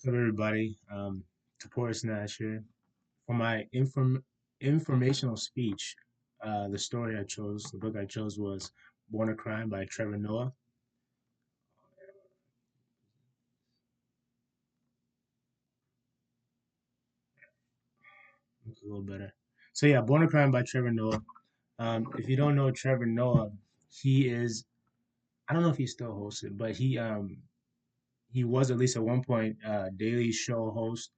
What's up, everybody? Toporis Nash here. For my informational speech, the book I chose was Born a Crime by Trevor Noah. It's a little better. So yeah, Born a Crime by Trevor Noah. If you don't know Trevor Noah, he is, I don't know if he's still hosted, but he was at least at one point daily show host.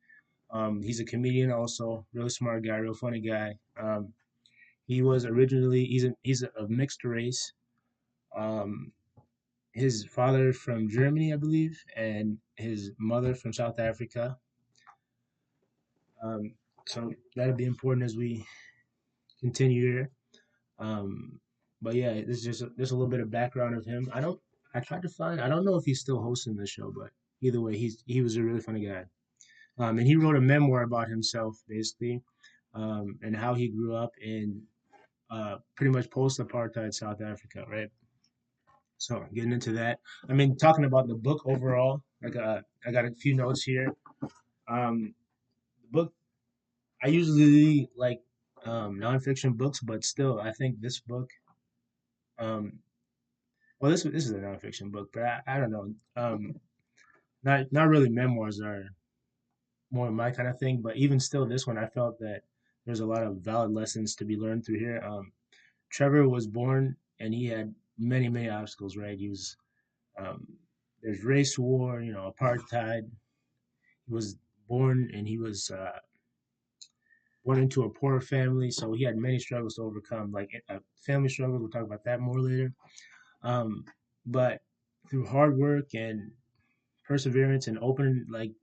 He's a comedian also, really smart guy, real funny guy. He was originally he's a mixed race. Um, his father from Germany, I believe, and his mother from South Africa. Um, so that'll be important as we continue here. Um, but yeah, this is just a little bit of background of him. I tried to find. I don't know if he's still hosting the show, but either way, he was a really funny guy. And he wrote a memoir about himself, basically, and how he grew up in pretty much post-apartheid South Africa, right? So getting into that, I mean, talking about the book overall, I got a few notes here. The book I usually like nonfiction books, but still, I think this book, um, well, this is a nonfiction book, but I don't know, not really memoirs are more my kind of thing, but even still, this one I felt that there's a lot of valid lessons to be learned through here. Trevor was born and he had many obstacles, right? Um, there's race war, apartheid. He was born and he was born into a poor family, so he had many struggles to overcome, like family struggles. We'll talk about that more later. Um, but through hard work and perseverance and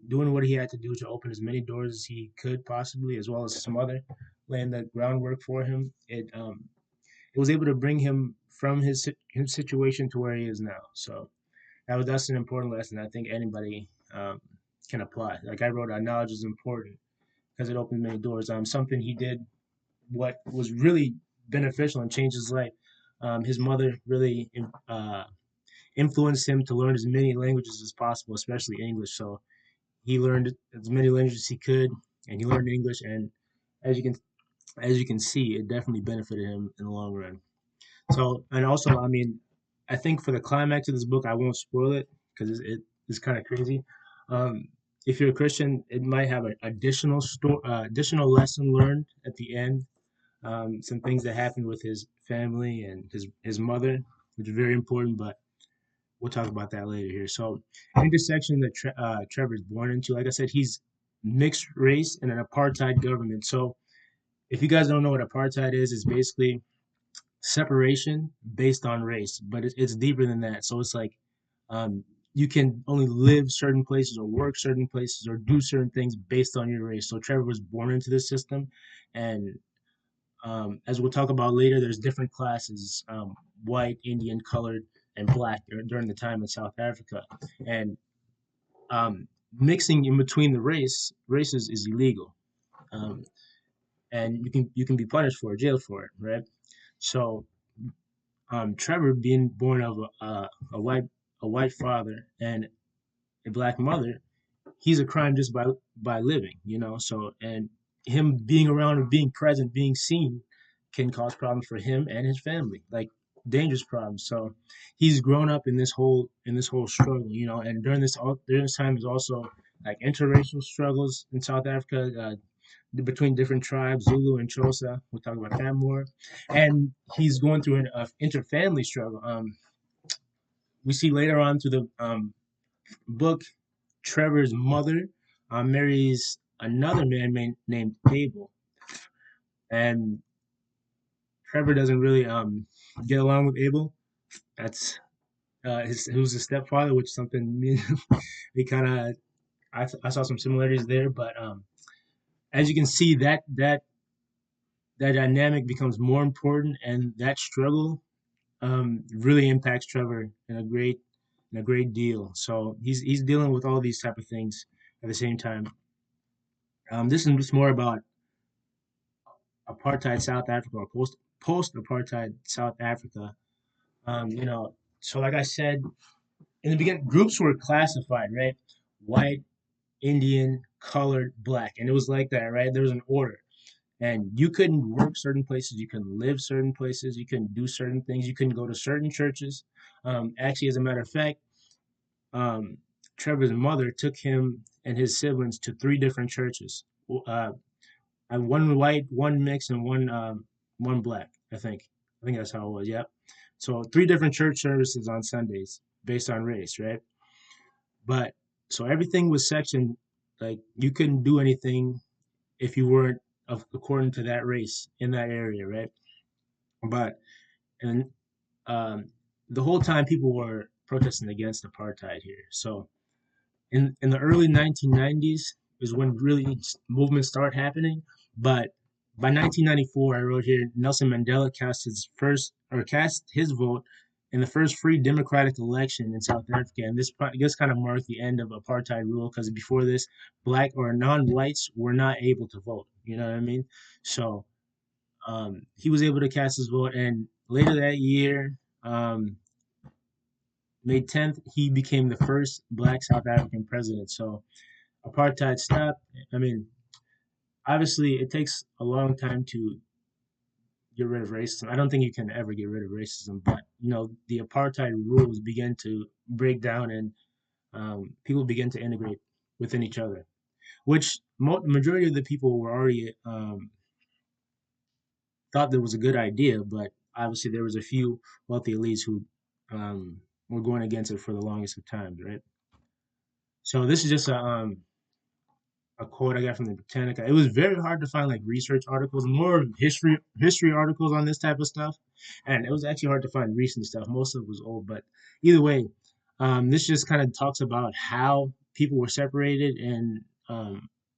doing what he had to do to open as many doors as he could possibly, as well as his mother laying the groundwork for him, it was able to bring him from his situation to where he is now. So that's an important lesson I think anybody can apply. Like I wrote, knowledge is important because it opened many doors. Something he did, what was really beneficial and changed his life. His mother really influenced him to learn as many languages as possible, especially English. So he learned as many languages as he could, and he learned English. And as you can as you can see, it definitely benefited him in the long run. So, and also, I mean, I think for the climax of this book, I won't spoil it because it's kind of crazy. Um, if you're a Christian, it might have an additional lesson learned at the end. Some things that happened with his family and his mother, which is very important. But we'll talk about that later here. So, intersection that Trevor's born into, like I said, he's mixed race in an apartheid government. So, if you guys don't know what apartheid is, it's basically separation based on race, but it's deeper than that. So it's like um, you can only live certain places or work certain places or do certain things based on your race. So Trevor was born into this system, and as we'll talk about later, there's different classes: white, Indian, colored, and black during the time in South Africa, and um, mixing in between the races is illegal, um, and you can be punished for it, jailed for it, right? So Trevor being born of a white a white father and a black mother, he's a crime just by living, So and him being around and being present, being seen, can cause problems for him and his family, like dangerous problems. So he's grown up in this whole struggle, And during this time is also like interracial struggles in South Africa. Between different tribes, Zulu and Xhosa. We'll talk about that more. And he's going through an interfamily struggle. We see later on through the book, Trevor's mother marries another man named Abel, and Trevor doesn't really get along with Abel. That's who's his stepfather, which is something we kind of I saw some similarities there, but as you can see, that dynamic becomes more important, and that struggle really impacts Trevor in a great deal. So he's dealing with all these type of things at the same time. This is just more about apartheid South Africa or post apartheid South Africa. So like I said in the beginning, groups were classified, right? White, Indian, colored, black, and it was like that, right? There was an order, and you couldn't work certain places, you couldn't live certain places, you couldn't do certain things, you couldn't go to certain churches. Actually, as a matter of fact, um, Trevor's mother took him and his siblings to three different churches. Uh, one white, one mixed, and one black. I think that's how it was. Yep. So three different church services on Sundays based on race, right? But so everything was sectioned. Like you couldn't do anything if you weren't according to that race in that area, right? But and um, the whole time people were protesting against apartheid here. So in the early 1990s is when really movements start happening. But by 1994, I wrote here, Nelson Mandela cast his vote in the first free democratic election in South Africa, and this kind of marked the end of apartheid rule because before this, black or non-whites were not able to vote. You know what I mean? So he was able to cast his vote, and later that year, um, May 10th, he became the first black South African president. So apartheid stopped. I mean, obviously, it takes a long time to get rid of racism. I don't think you can ever get rid of racism, but the apartheid rules begin to break down, and people begin to integrate within each other, which majority of the people were already thought that was a good idea, but obviously there was a few wealthy elites who were going against it for the longest of times, right? So this is just a quote I got from the Britannica. It was very hard to find like research articles, more of history articles on this type of stuff, and it was actually hard to find recent stuff. Most of it was old, but either way, this just kind of talks about how people were separated and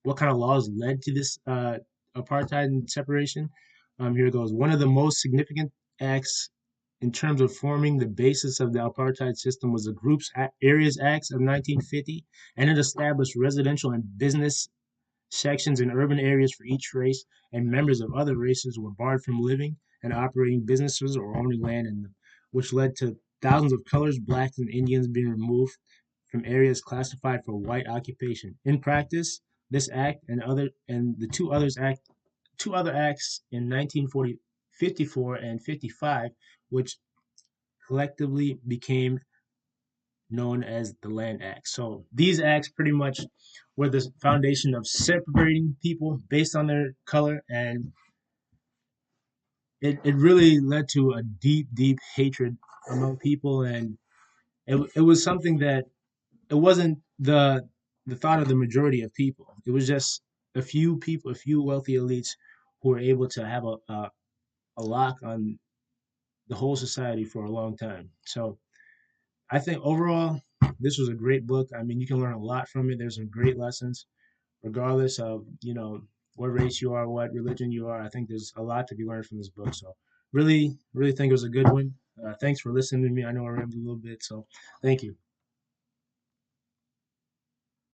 what kind of laws led to this apartheid and separation. Here it goes. One of the most significant acts in terms of forming the basis of the apartheid system was the Groups Areas Acts of 1950, and it established residential and business sections in urban areas for each race, and members of other races were barred from living and operating businesses or owning land in them, which led to thousands of colors, blacks, and Indians being removed from areas classified for white occupation. In practice, this act and the two other acts in 1940, 54 and 55, which collectively became known as the Land Act. So these acts pretty much were the foundation of separating people based on their color, and it really led to a deep, deep hatred among people, and it was something that it wasn't the thought of the majority of people. It was just a few people, a few wealthy elites who were able to have a lock on the whole society for a long time. So I think overall, this was a great book. I mean, you can learn a lot from it. There's some great lessons, regardless of what race you are, what religion you are. I think there's a lot to be learned from this book. So really, really think it was a good one. Thanks for listening to me. I know I rambled a little bit, so thank you.